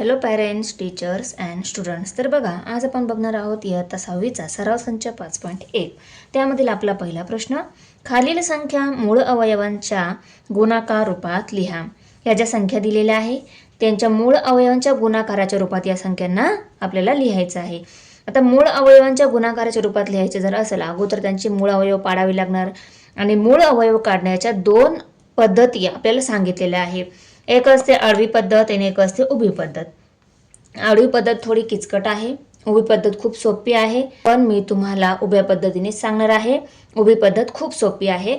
Hello parents, teachers and students. तर बघा, आज आपण बघणार आहोत इयत्ता 6वीचा सराव संच 5.1. त्यामधील आपला पहिला प्रश्न, खालील संख्या मूळ अवयवांच्या गुणाकार रूपात लिहा. या ज्या संख्या दिलेल्या आहे त्यांच्या मूळ अवयवांच्या गुणाकाराच्या रूपात या संख्यांना आपल्याला लिहायचं आहे. आता मूळ अवयवांच्या गुणाकाराच्या रूपात लिहायचे जर असेल, अगोदर त्यांची मूळ अवयव पाडावे लागणार आणि मूळ अवयव काढण्याच्या दोन पद्धती आपल्याला सांगितलेल्या आहे. एक असते आडवी पद्धत आणि एक असते उभी पद्धत. आडवी पद्धत थोडी किचकट आहे, उभी पद्धत खूप सोपी आहे, पण मी तुम्हाला उभ्या पद्धतीने सांगणार आहे. उभी पद्धत खूप सोपी आहे.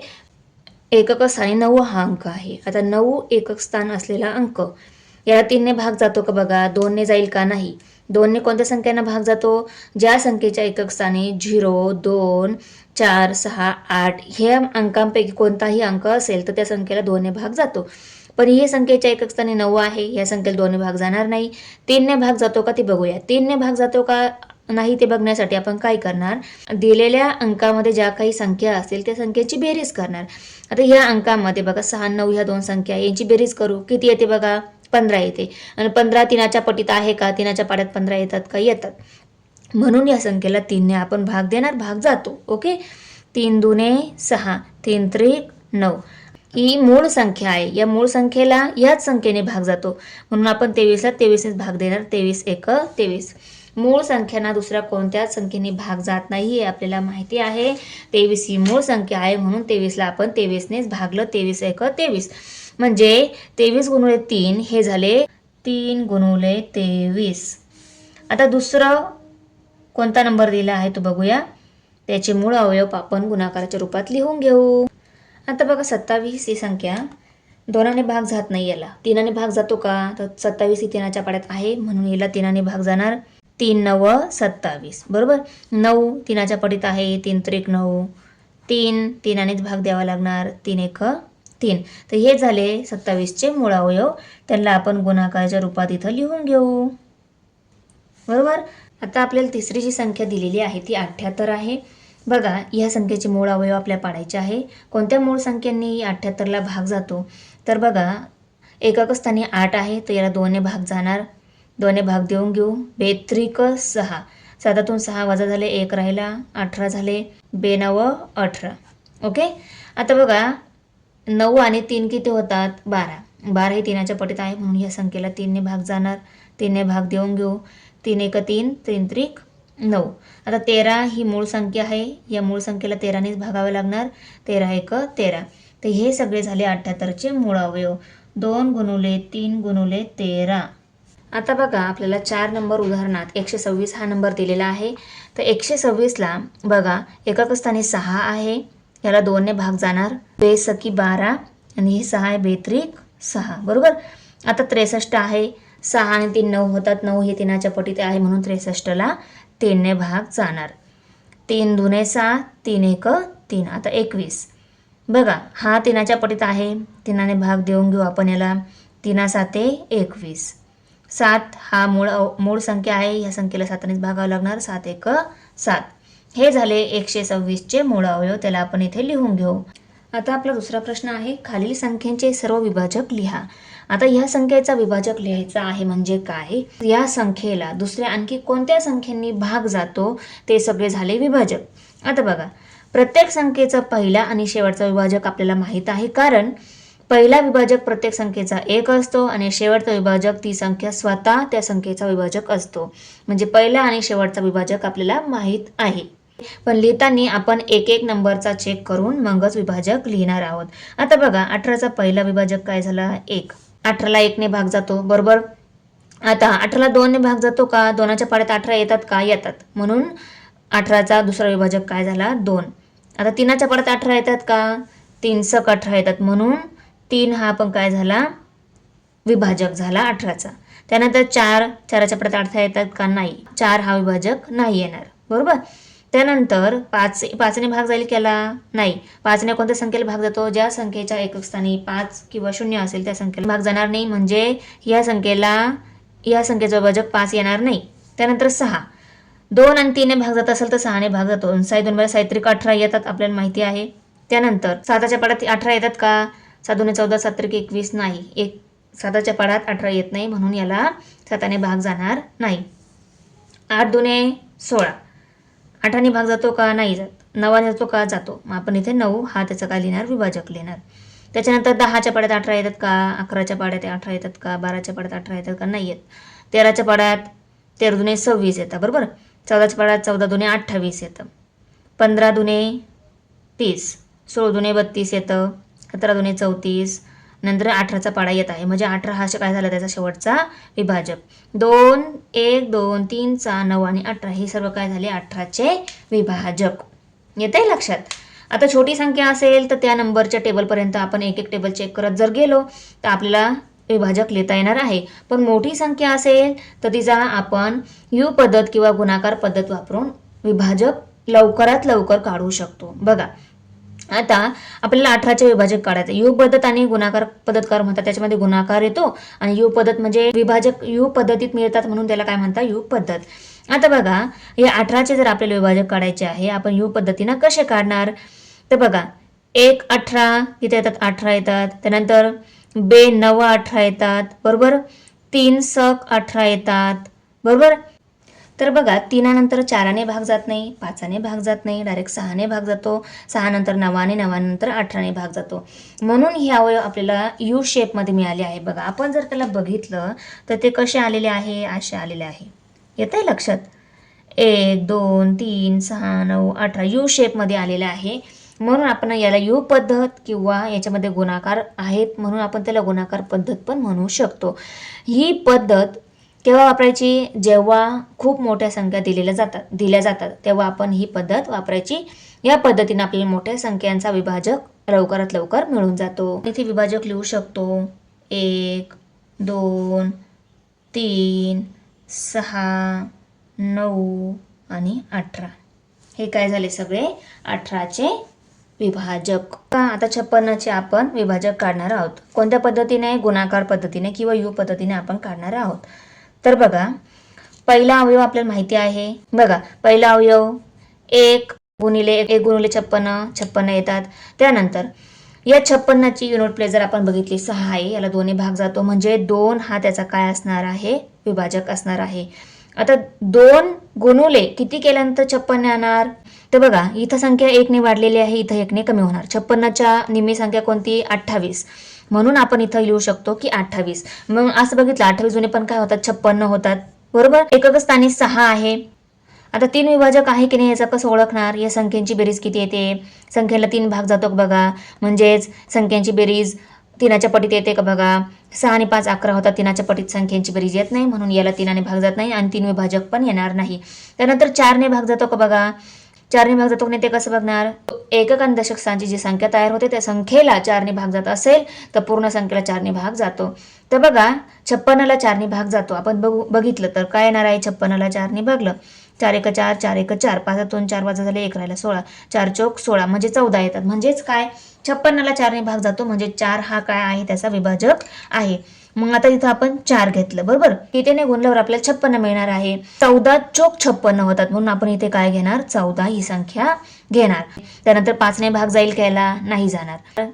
एकक स्थानी 9 हा अंक आहे. आता 9 एकक स्थान असलेला अंक याला 3 ने भाग जातो का बघा, 2 ने जाईल का नाही. 2 ने कोणत्या संख्यांना भाग जातो, ज्या संख्येच्या एकक स्थानी 0, 2, 4, 6, 8 हे अंकांपैकी कोणताही अंक असेल तर त्या संख्येला 2 ने भाग जातो. पण ही संख्येच्या एकक स्थानी 9 आहे, या संख्येला 2 ने भाग जाणार नाही. 3 ने भाग जातो का ते बघूया. 3 ने भाग जातो का नाही ते बघण्यासाठी आपण काय करणार, दिलेल्या अंकामध्ये ज्या काही संख्या असतील त्या संख्येची बेरीज करणार. आता या अंकामध्ये बघा 6, 9 ह्या दोन संख्या यांची बेरीज करू, किती येते बघा, 15 येते. आणि 15 3च्या पटीत आहे का, 3च्या पाड्यात 15 येतात का, येतात. म्हणून या संख्येला 3 ने आपण भाग देणार, भाग जातो. ओके, 3 दुने 6, 3 त्रिक 9 ही मूळ संख्या आहे. या मूळ संख्येला याच संख्येने भाग जातो, म्हणून आपण 23 ला 23 नेच भाग देणार. 23 एक 23. मूळ संख्यांना दुसऱ्या कोणत्याच संख्येने भाग जात नाही हे आपल्याला माहिती आहे. 23 ही मूळ संख्या आहे, म्हणून 23 ला आपण 23 नेच भागलं. 23 एक 23 म्हणजे 23 गुणिले 3 हे झाले 3 गुणिले 23. आता दुसरं कोणता नंबर दिला आहे तो बघूया. त्याचे मूळ अवयव आपण गुणाकाराच्या रूपात लिहून घेऊ. आता बघा 27 ही संख्या 2 ने भाग जात नाही, याला 3 ने भाग जातो का, तर 27 ही 3च्या पाड्यात आहे, म्हणून याला 3 ने भाग जाणार. 3 9 27 बरोबर. 9 3च्या पटीत आहे, 3 त्रिक 9, 3 3 नेच भाग द्यावा लागणार. 3 एक 3. तर हे झाले 27चे मूळ अवयव. त्यांना आपण गुणाकाराच्या रूपात इथं लिहून घेऊ. बरोबर. आता आपल्याला तिसरी जी संख्या दिलेली आहे ती 78 आहे. बघा, या संख्येचे मूळ अवयव आपल्याला पाडायचे आहे. कोणत्या मूळ संख्यांनी 78ला भाग जातो, तर बघा एकक स्थानी 8 आहे, तर याला 2 ने भाग जाणार. 2 ने भाग देऊन घेऊ. बेत्रिक 6, 7तून 6 वजा झाले, 1 राहिला, 18 झाले. 2 9 18. ओके. आता बघा 9 आणि 3 किती होतात, 12. 12 हे 3च्या पटीत आहे, म्हणून या संख्येला 3 ने भाग जाणार. 3 ने भाग देऊन घेऊ. 3 एक 3, 3 त्रिक 9. आता 13 ही मूळ संख्या आहे, या मूळ संख्येला 13 नेच भागावे लागणार. 13 एक 13. तर हे सगळे झाले 78चे मूळ अवयव. 2 गुणिले 3 गुणिले 13. आता बघा आपल्याला 4 नंबर उदाहरणात 126 हा नंबर दिलेला आहे. तर 126ला बघा एकक स्थानी 6 आहे, याला 2 ने भाग जाणार. 2 सकी 12 आणि हे 6 आहे, बेत्रिक 6 बरोबर. आता 63 आहे, 6 आणि 3 9 होतात, 9 हे 3च्या पटीत आहे, म्हणून 63ला 3 ने भाग जाणार. 3 दुने 7, 3 एक 3. आता 21 बघा, हा 3च्या पटीत आहे, 3 ने भाग देऊन घेऊ आपण याला. 3 7 21. 7 हा मूळ संख्या आहे, या संख्येला 7 नेच भागावं लागणार. 7 एक 7. हे झाले 126चे मूळ अवयव, त्याला आपण इथे लिहून घेऊ. आता आपला दुसरा प्रश्न आहे, खालील संख्येचे सर्व विभाजक लिहा. आता या संख्येचा विभाजक लिहायचा आहे म्हणजे काय, या संख्येला दुसऱ्या आणखी कोणत्या संख्येने भाग जातो ते सगळे झाले विभाजक. आता बघा, प्रत्येक संख्येचा पहिला आणि शेवटचा विभाजक आपल्याला माहित आहे, कारण पहिला विभाजक प्रत्येक संख्येचा 1 असतो आणि शेवटचा विभाजक ती संख्या स्वतः त्या संख्येचा विभाजक असतो. म्हणजे पहिला आणि शेवटचा विभाजक आपल्याला माहित आहे, पण लिहिताना आपण एक एक नंबरचा चेक करून मगच विभाजक लिहिणार आहोत. आता बघा 18चा पहिला विभाजक काय झाला, 1. 18ला 1 ने भाग जातो बरोबर. आता 18ला 2 ने भाग जातो का, 2च्या पाड्यात 18 येतात का, येतात, म्हणून 18चा दुसरा विभाजक काय झाला, 2. आता 3च्या पाड्यात 18 येतात का, 3 सक 18 येतात, म्हणून 3 हा पण काय झाला, विभाजक झाला 18चा. त्यानंतर 4च्या पाड्यात 18 येतात का, नाही, 4 हा विभाजक नाही येणार बरोबर. त्यानंतर 5 ने भाग जाईल केला, नाही. 5 ने कोणत्या संख्येला भाग जातो, ज्या संख्येच्या एकक स्थानी 5 किंवा 0 असेल त्या संख्येला भाग जाणार नाही, म्हणजे या संख्येचं विभाजक 5 येणार नाही. त्यानंतर 6, 2 आणि 3 ने भाग जात असेल तर 6 ने भाग जातो. 6 2 साहित्रिक 18 येतात, आपल्याला माहिती आहे. त्यानंतर 7च्या पाड्यात 18 येतात का, 7 2 14, 7 3 21 नाही, 7च्या पाड्यात 18 येत नाही म्हणून याला 7ने भाग जाणार नाही. 8 दुने 16. 8ने भाग जातो का? नाही जात. 9ने जातो का? जातो. मग आपण इथे 9 हा त्याचा काय लिहिणार? विभाजक लिहिणार. त्याच्यानंतर 10च्या पाड्यात 18 येतात का? 11च्या पाड्यात 18 येतात का? 12च्या पाड्यात 18 येतात का? नाही येत. 13च्या पाड्यात 13 दुने 26 येतात बरोबर. 14च्या पाड्यात 14 दुने 28 येतं. 15 दुने 30. 16 दुने 32 येतं. 17 दुने 34. नंतर 18चा पाडा येत आहे म्हणजे 18 हा काय झाला त्याचा शेवटचा विभाजक. 2 1 2 3 6 9 आणि 18 हे सर्व काय झाले? 18चे विभाजक. येत आहे लक्षात? आता छोटी संख्या असेल तर त्या नंबरच्या टेबलपर्यंत आपण एक एक टेबल चेक करत जर गेलो तर आपल्याला विभाजक लिहिता येणार आहे. पण मोठी संख्या असेल तर तिचा आपण यू पद्धत किंवा गुणाकार पद्धत वापरून विभाजक लवकरात लवकर काढू शकतो. बघा आता आपल्याला 18चे विभाजक काढायचे. यू पद्धत आणि गुणाकार पद्धतकार म्हणतात. त्याच्यामध्ये गुणाकार येतो आणि यू पद्धत म्हणजे विभाजक यू पद्धतीत मिळतात म्हणून त्याला काय म्हणतात? यू पद्धत. आता बघा हे 18चे जर आपल्याला विभाजक काढायचे आहे आपण यू पद्धतीनं कसे काढणार? तर बघा 1 18 इथे येतात 18 येतात. त्यानंतर 2 9 18 येतात बरोबर. 3 सक 18 येतात बरोबर. तर बघा 3 नंतर 4ने भाग जात नाही, 5ने भाग जात नाही, डायरेक्ट 6ने भाग जातो. 6 नंतर 9ने, 9 नंतर 18ने भाग जातो. म्हणून हे अवयव आपल्याला यू शेपमध्ये मिळाले आहे. बघा आपण जर त्याला बघितलं तर ते कसे आलेले आहे? असे आलेले आहे. येत आहे लक्षात? 1 2 3 6 9 18 यू शेपमध्ये आलेले आहे. म्हणून आपण याला यू पद्धत किंवा याच्यामध्ये गुणाकार आहेत म्हणून आपण त्याला गुणाकार पद्धत पण म्हणू शकतो. ही पद्धत केव्हा वापरायची? जेव्हा खूप मोठ्या संख्या दिल्या जातात तेव्हा आपण ही पद्धत वापरायची. या पद्धतीने आपल्याला मोठ्या संख्यांचा विभाजक लवकरात लवकर मिळून जातो. इथे विभाजक लिहू शकतो 1 2 3 6 9 आणि 18. हे काय झाले? सगळे 18चे विभाजक. आता 56चे आपण विभाजक काढणार आहोत. कोणत्या पद्धतीने? गुणाकार पद्धतीने किंवा यू पद्धतीने आपण काढणार आहोत. तर बघा पहिला अवयव आपल्याला माहिती आहे. बघा पहिला अवयव 1 गुणिले 1 गुणिले 56 56 येतात. त्यानंतर या 56ची युनिट प्लेस जर आपण बघितली 6 आहे. याला 2ने भाग जातो म्हणजे 2 हा त्याचा काय असणार आहे? विभाजक असणार आहे. आता 2 गुणुले किती केल्यानंतर 56 येणार? तर बघा इथं संख्या 1ने वाढलेली आहे, इथं 1ने कमी होणार. 56च्या निम्मी संख्या कोणती? 28. म्हणून आपण इथं लिहू शकतो की 28. मग असं बघितलं 28 जुने पण काय होतात? 56 होतात बरोबर. एकक स्थानी 6 आहे. आता 3 विभाजक आहे की नाही याचा कसं ओळखणार? या संख्यांची बेरीज किती येते? संख्येला 3 भाग जातो का बघा. म्हणजेच संख्यांची बेरीज 3च्या पटीत येते का बघा. 6 आणि 5 11 होतात. 3च्या पटीत संख्यांची बेरीज येत नाही म्हणून याला 3ने भाग जात नाही आणि 3 विभाजक पण येणार नाही. त्यानंतर 4ने भाग जातो का बघा. 4ने भाग जातो नाही ते कसं बघणार? एकक आणि दशक स्थानची जी संख्या तयार होते त्या संख्येला 4ने भाग जात असेल तर पूर्ण संख्येला 4ने भाग जातो. तर बघा 56ला 4ने भाग जातो. आपण बघितलं तर काय येणार आहे? 56ला 4ने भागलं 4 1 4 4 1 4 5 2 4 वाजा झाले 1 राहिला 16 4 चौक 16 म्हणजे 14 येतात. म्हणजेच काय? 56ला 4ने भाग जातो म्हणजे 4 हा काय आहे? त्याचा विभाजक आहे. मग आता इथं आपण 4 घेतलं बरोबर. इथे गुणल्यावर आपल्याला 56 मिळणार आहे. 14 चौक 56 होतात म्हणून आपण इथे काय घेणार? 14 ही संख्या घेणार. त्यानंतर 5ने भाग जाईल का? याला नाही जाणार.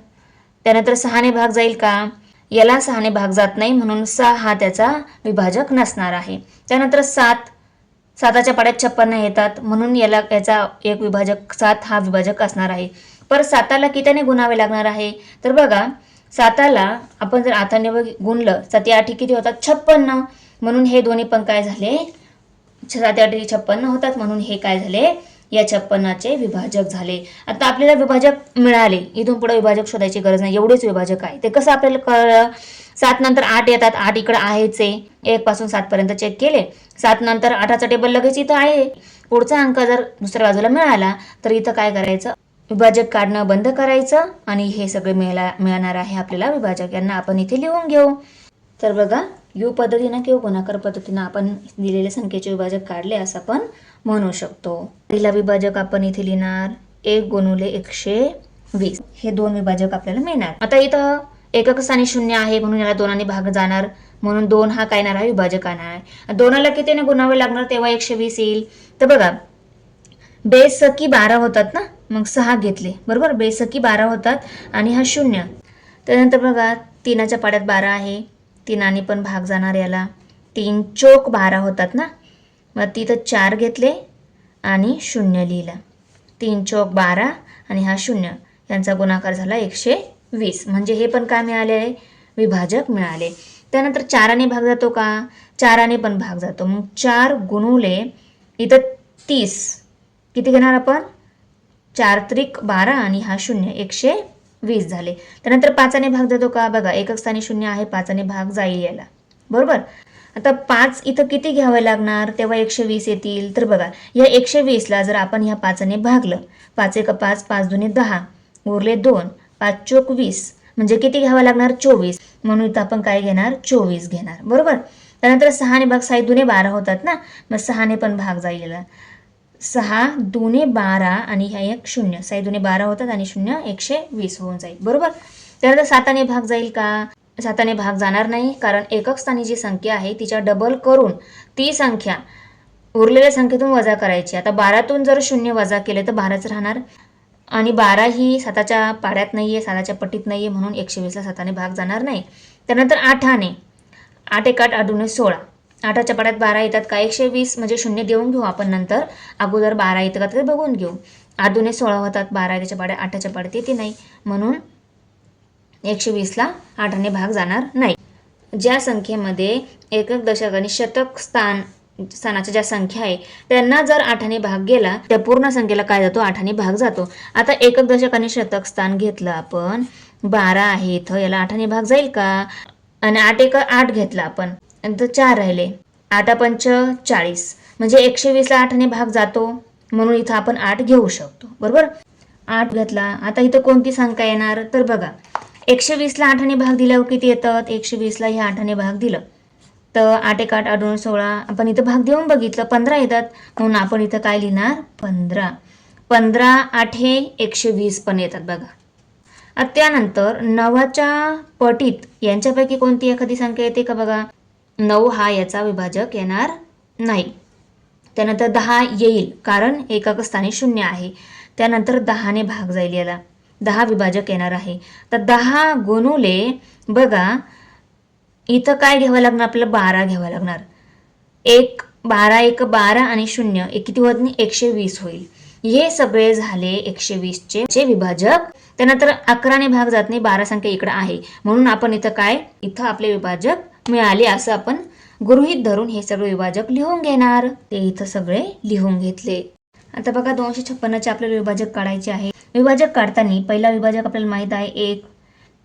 त्यानंतर 6ने भाग जाईल का? याला 6ने भाग जात नाही म्हणून 6 हा त्याचा विभाजक नसणार आहे. त्यानंतर 7च्या पाड्यात 56 येतात म्हणून याचा एक विभाजक 7 हा विभाजक असणार आहे. पर 7ला कितीने गुणावे लागणार आहे? तर बघा 7ला आपण जर 8ने गुणलं 7 8 किती होतात? 56. म्हणून हे दोन्ही पण काय झाले? 7 8 56 होतात म्हणून हे काय झाले? या 56चे विभाजक झाले. आता आपल्याला विभाजक मिळाले. इथून पुढे विभाजक शोधायची गरज नाही. एवढेच विभाजक आहे. ते कसं आपल्याला कळलं? 7 नंतर 8 येतात. 8 इकडे आहेच आहे. 1 पासून 7 पर्यंत चेक केले. 7 नंतर 8चा टेबल लगेच इथं आहे. पुढचा अंक जर दुसऱ्या बाजूला मिळाला तर इथं काय करायचं? विभाजक काढणं बंद करायचं आणि हे सगळे मिळणार आहे आपल्याला विभाजक. यांना आपण इथे लिहून घेऊ. तर बघा यू पद्धतीनं किंवा गुणाकार पद्धतीनं आपण दिलेल्या संख्येचे विभाजक काढले असं आपण म्हणू शकतो. पहिला विभाजक आपण इथे लिहिणार 1 गुणुले 120. हे 2 विभाजक आपल्याला मिळणार. आता इथं एकक स्थानी 0 आहे म्हणून याला 2ने भाग जाणार म्हणून 2 हा काय येणार आहे? विभाजक येणार आहे. 2ला कितीने गुणावे लागणार तेव्हा 120 येईल. तर बघा बेसकी 12 होतात ना मग 6 घेतले बरोबर. बेसकी 12 होतात आणि हा 0. त्यानंतर बघा 3च्या पाड्यात 12 आहे. 3 पण भाग जाणार याला. 3 चोक 12 होतात ना, मग तिथं 4 घेतले आणि 0 लिहिला. 3 चोक 12 आणि हा 0 यांचा गुणाकार झाला 120. म्हणजे हे पण काय मिळाले, विभाजक मिळाले. त्यानंतर 4 भाग जातो का, 4 पण भाग जातो. मग 4 गुणुले इथं 30 किती घेणार आपण, 4 त्रिक 12 आणि हा 0 120 झाले. त्यानंतर 5 भाग जातो का, बघा एकक स्थानी 0 आहे, 5 भाग जाईल याला, बरोबर. आता 5 इथं किती घ्यावे लागणार तेव्हा 120 येतील. तर बघा या 120ला जर आपण ह्या 5ने भागलं, 5 1 5, 5 2 10, उरले 2, 5 चोक 20, म्हणजे किती घ्यावं लागणार, 24. म्हणून इथं आपण काय घेणार, 24 घेणार, बरोबर. त्यानंतर 6 भाग 6 2 12 होतात ना, मग 6 पण भाग जाईल. 6 2 12 आणि ह्या एक 0, 6 2 12 होतात आणि 0 120 होऊन जाईल, बरोबर. त्यानंतर 7 भाग जाईल का, 7 भाग जाणार नाही, कारण एकक स्थानी जी संख्या आहे तिच्या डबल करून ती संख्या उरलेल्या संख्येतून वजा करायची. आता 12तून जर 0 वजा केले तर 12च राहणार आणि 12 ही 7च्या पाड्यात नाहीये, 7च्या पट्टीत नाहीये, म्हणून 120ला 7 भाग जाणार नाही. त्यानंतर 8 8 1 8 8 2 16, 8च्या पाड्यात 12 येतात का, 120 म्हणजे 0 देऊन घेऊ आपण नंतर, अगोदर 12 येतं का ते बघून घेऊ. 8 2 16 होतात, 12 त्याच्या पाड्यात 8च्या पाड्यात येते नाही, म्हणून 120ला 8 भाग जाणार नाही. ज्या संख्येमध्ये एकक दशक आणि शतक स्थानाच्या ज्या संख्या आहे त्यांना जर 8 भाग गेला, त्या पूर्ण संख्येला काय जातो, 8 भाग जातो. आता एकक दशक आणि शतक स्थान घेतलं आपण, 12 आहे इथं, याला 8 भाग जाईल का, आणि 8 1 8 घेतला आपण, नंतर 4 राहिले, 8 पंच 40, म्हणजे 120ला 8 भाग जातो, म्हणून इथं आपण 8 घेऊ शकतो, बरोबर. 8 घेतला. आता इथं कोणती संख्या येणार, तर बघा 120ला 8 भाग दिल्यावर किती येतात, 120ला हे 8 भाग दिलं तर 8 1 8 8 2 16, आपण इथं भाग देऊन बघितलं 15 येतात, म्हणून आपण इथं काय लिहिणार, 15. 15 8 120 पण येतात बघा. त्यानंतर 9च्या पटीत यांच्यापैकी कोणती एखादी संख्या येते का, बघा 9 हा याचा विभाजक येणार नाही. त्यानंतर 10 येईल, कारण एकक स्थानी 0 आहे. त्यानंतर 10ने भाग जाईल याला, 10 विभाजक येणार आहे. तर 10 गुणुले बघा इथं काय घ्यावं लागणार, आपल्याला 12 घ्यावं लागणार. 12 1 12 आणि 0 किती होत नाही, 120 होईल. हे सगळे झाले 120चे विभाजक. त्यानंतर 11ने भाग जात नाही, 12 संख्या इकडे आहे, म्हणून आपण इथं काय, इथं आपले विभाजक मिळाले असं आपण गृहीत धरून हे सगळे विभाजक लिहून घेणार. ते इथं सगळे लिहून घेतले. आता बघा 256चे आपल्याला विभाजक काढायचे आहे. विभाजक काढताना पहिला विभाजक आपल्याला माहित आहे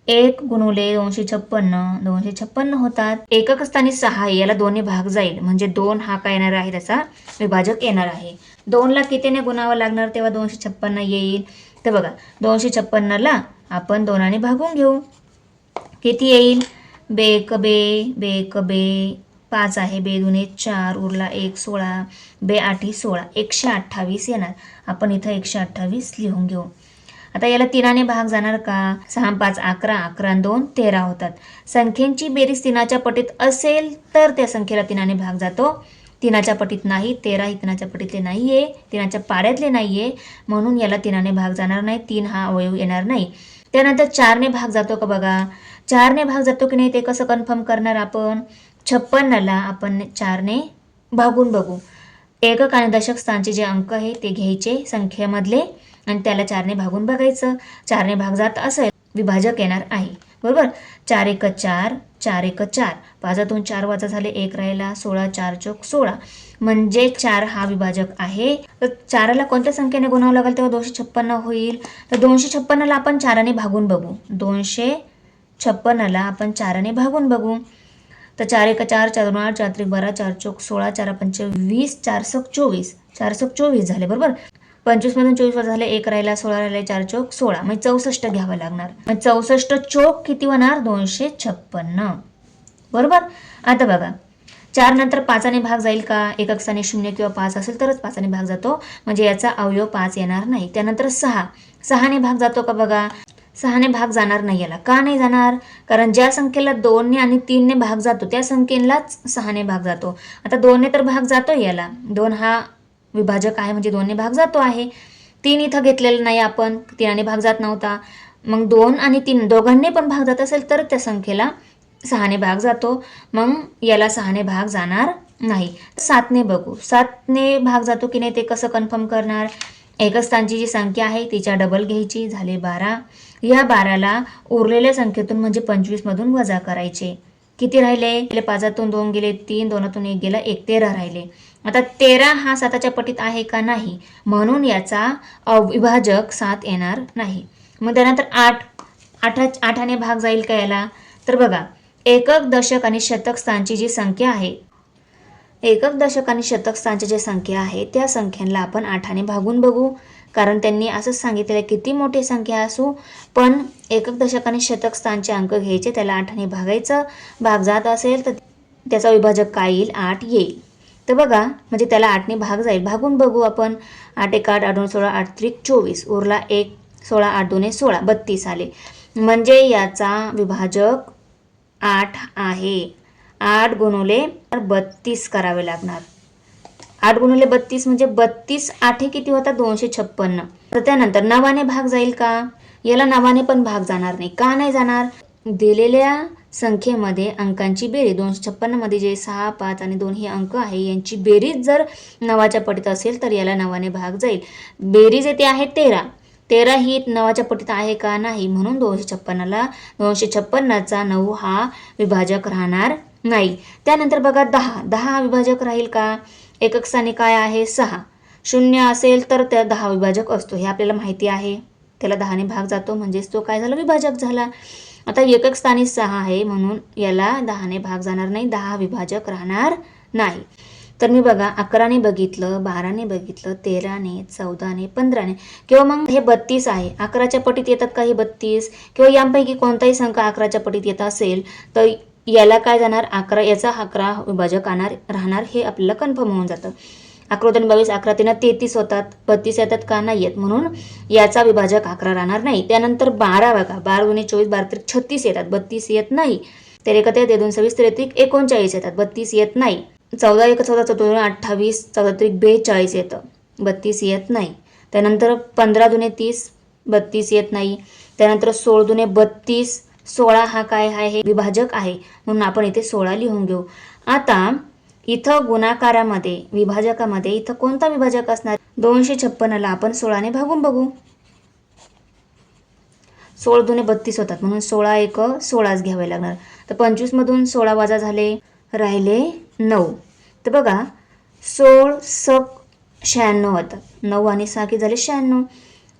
1 गुणुले 256, 256 होतात. एकक स्थानी 6 याला 2ने भाग जाईल, म्हणजे 2 हा काय येणार आहे, त्याचा विभाजक येणार आहे. 2ला कितीने गुणावं लागणार तेव्हा 256 येईल. तर बघा 256ला आपण 2ने भागून घेऊ, किती येईल, बे बे 5 आहे, बे 2 4, उरला 1 16, बे 8 16, 128 येणार. आपण इथं 128 लिहून घेऊ. आता याला 3ने भाग जाणार का, 6 5 11, 11 2 13 होतात. संख्येची बेरीज 3च्या पटीत असेल तर त्या संख्येला 3ने भाग जातो, 3च्या पटीत नाही, 13 ही 3च्या पटीतले नाहीये, 3च्या पाड्यातले नाहीये, म्हणून याला 3ने भाग जाणार नाही, 3 हा अवयव येणार नाही. त्यानंतर 4ने भाग जातो का, बघा 4ने भाग जातो की नाही ते कसं कन्फर्म करणार आपण, 56ला आपण 4ने भागून बघू. एकक आणि दशक स्थानचे जे अंक आहे ते घ्यायचे संख्येमधले आणि त्याला 4ने भागून बघायचं. 4ने भाग जात असेल विभाजक येणार आहे, बरोबर. 4 1 4, 4 1 4, 5 4 वजा झाले, 1 राहिला, 16 4 चोक 16, म्हणजे 4 हा विभाजक आहे. तर 4ला कोणत्या संख्येने गुणावं लागेल तेव्हा 256 होईल. तर 256ला आपण 4ने भागून बघू, 256ला आपण 4ने भागून बघू. तर 4 1 4, 4 2 8, 4 3 12, 4 चोक 16, 4 5 20, 4 सक 24, 4 सक 24 झाले, बरोबर. 25 मधून 24 वर झाले, 1 राहिला, 16 राहिले, 4 चोक 16, म्हणजे 64 घ्यावं लागणार. मग 64 चोक किती होणार, 256, बरोबर. आता बघा 4 नंतर 5ने भाग जाईल का, एकक स्थानी 0 किंवा 5 असेल तरच 5ने भाग जातो, म्हणजे याचा अवयव 5 येणार नाही. त्यानंतर 6ने भाग जातो का, बघा 6ने भाग जाणार नाही. याला का नाही जाणार, कारण ज्या संख्येला 2ने आणि 3ने भाग जातो त्या संख्येलाच 6ने भाग जातो. आता 2ने तर भाग जातो, याला 2 हा विभाजक आहे, म्हणजे 2ने भाग जातो आहे. 3 इथं घेतलेलं नाही आपण, 3ने भाग जात नव्हता. मग 2 आणि 3 दोघांनी पण भाग जात असेल तर त्या संख्येला 6ने भाग जातो, मग याला 6ने भाग जाणार नाही. 7ने बघू, 7ने भाग जातो की नाही ते कसं कन्फर्म करणार. एकक स्थानची जी संख्या आहे तिच्या डबल घ्यायची, झाले 12. या 12ला उरलेल्या संख्येतून म्हणजे 25मधून वजा करायचे. किती राहिले? 5तून 2 गेले 3, 2तून 1 गेला 1, 13 राहिले. आता 13 हा 7च्या पटीत आहे का? नाही, म्हणून याचा अविभाजक 7 येणार नाही. मग त्यानंतर 8ने भाग जाईल का याला? तर बघा, एकक, दशक आणि शतक स्थानची जी संख्या आहे, एकक, दशक आणि शतक स्थानची जी संख्या आहे त्या संख्यांना आपण 8ने भागून बघू. कारण त्यांनी असंच सांगितलेलं किती मोठी संख्या असू पण एकक, दशक आणि शतक स्थानचे अंक घ्यायचे, त्याला 8ने भागायचं. भाग जात असेल तर त्याचा विभाजक काय येईल? 8 येईल. तर बघा, म्हणजे त्याला 8ने भाग जाईल. भागून बघू आपण. 8 1 8, 8 2 16, 8 3 24, उरला 1, 16, 8 2 16, 32 आले. म्हणजे याचा विभाजक 8 आहे. 8 गुणुले 32 करावे लागणार. 8 गुणिले 32 म्हणजे 32 8 किती होतात? 256. तर त्यानंतर 9ने भाग जाईल का? याला 9ने पण भाग जाणार नाही. का नाही जाणार? दिलेल्या संख्येमध्ये अंकांची बेरीज 256 मध्ये जे 6, 5 आणि 2 हे अंक आहे यांची बेरीज जर 9च्या पटीत असेल तर याला 9ने भाग जाईल. बेरीज येते आहे 13. 13 ही 9च्या पटीत आहे का? नाही, म्हणून 256ला 256चा 9 हा विभाजक राहणार नाही. त्यानंतर बघा 10 हा विभाजक राहील का? एकक स्थानी काय आहे? 6. 0 असेल तर त्या 10 विभाजक असतो, हे आपल्याला माहिती आहे. त्याला 10ने भाग जातो म्हणजेच तो काय झाला? विभाजक झाला. आता एकक स्थानी 6 आहे म्हणून याला 10ने भाग जाणार नाही, 10 विभाजक राहणार नाही. तर मी बघा 11ने बघितलं, 12ने बघितलं, 13ने, 14ने, 15ने किंवा मग हे 32 आहे. 11च्या पटीत येतात का हे 32? किंवा यांपैकी कोणताही संख्या 11च्या पटीत येत असेल तर याला काय जाणार? 11, याचा 11 विभाजक राहणार, हे आपल्याला कन्फर्म होऊन जातं. 11 22, 11 3 33 होतात. 32 येतात का? नाही येत, म्हणून याचा विभाजक 11 राहणार नाही. त्यानंतर 12 बघा, 12 2 24, 12 3 36 येतात, 32 येत नाही. तर 1 3 2 26 33 39 येतात, 32 येत नाही. 14 1 14 14 28, 14 3 42 येतं, 32 येत नाही. त्यानंतर 15 2 30, 32 येत नाही. त्यानंतर 16 2 32, 16 हा काय आहे? विभाजक आहे, म्हणून आपण इथे 16 लिहून घेऊ. आता इथं गुणाकारामध्ये, विभाजकामध्ये इथं कोणता विभाजक असणार? 256ला आपण 16ने भागून बघू. 16 2 32 होतात, म्हणून 16 1 16च घ्यावे लागणार. तर 25 मधून 16 वजा झाले, राहिले 9. तर बघा 16 सक 96 होतात. 9 आणि 6 की झाले 96,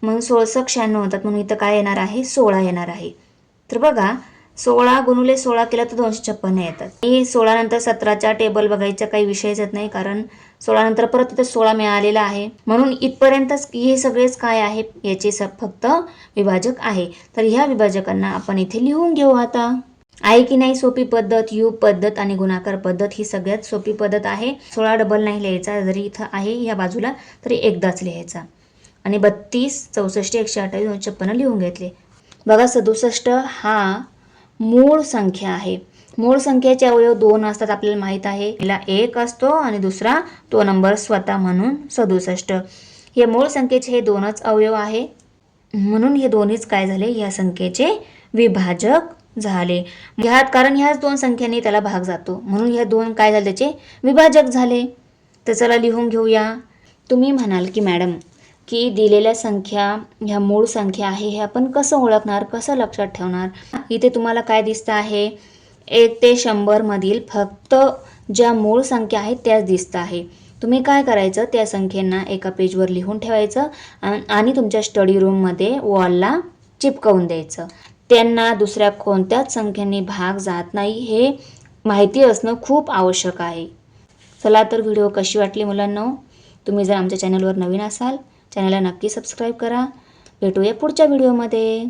म्हणून 16 सक 96 होतात, म्हणून इथं काय येणार आहे? 16 येणार आहे. तर बघा 16 गुणुले 16 केला तर 256 येतात. आणि 16 नंतर 17चा टेबल बघायचा काही विषयच येत नाही, कारण 16 नंतर परत तिथे 16 मिळालेला आहे, म्हणून इथपर्यंतच हे सगळेच काय आहे? याचे फक्त विभाजक आहे. तर ह्या विभाजकांना आपण इथे लिहून घेऊ. आता आहे की नाही सोपी पद्धत? यू पद्धत आणि गुणाकार पद्धत ही सगळ्यात सोपी पद्धत आहे. 16 डबल नाही लिहायचा, जरी इथं आहे या बाजूला तरी एकदाच लिहायचा. आणि 32 64 128 256 लिहून घेतले. बघा 67 हा मूळ संख्या आहे. मूळ संख्येचे अवयव 2 असतात, आपल्याला माहित आहे. पहिला 1 असतो आणि दुसरा तो नंबर स्वतः, म्हणून 67. हे मूळ संख्येचे हे 2च अवयव आहे, म्हणून हे दोन्हीच काय झाले? या संख्येचे विभाजक झाले. कारण ह्याच 2 संख्यांनी त्याला भाग जातो, म्हणून ह्या 2 काय झाले? त्याचे विभाजक झाले. तर चला लिहून घेऊया. तुम्ही म्हणाल की मॅडम की दिलेल्या संख्या ह्या मूळ संख्या आहे, हे आपण कसं ओळखणार, कसं लक्षात ठेवणार? इथे तुम्हाला काय दिसतं आहे? 1 ते 100 मधील फक्त ज्या मूळ संख्या आहेत त्याच दिसत आहे. तुम्ही काय करायचं? त्या संख्येंना एका पेजवर लिहून ठेवायचं आणि तुमच्या स्टडी रूममध्ये वॉलला चिपकवून द्यायचं. त्यांना दुसऱ्या कोणत्याच संख्येने भाग जात नाही हे माहिती असणं खूप आवश्यक आहे. चला तर व्हिडिओ कशी वाटली मुलांनो? तुम्ही जर आमच्या चॅनलवर नवीन असाल चॅनलला नक्की सबस्क्राईब करा. भेटूया पुढच्या व्हिडिओमध्ये.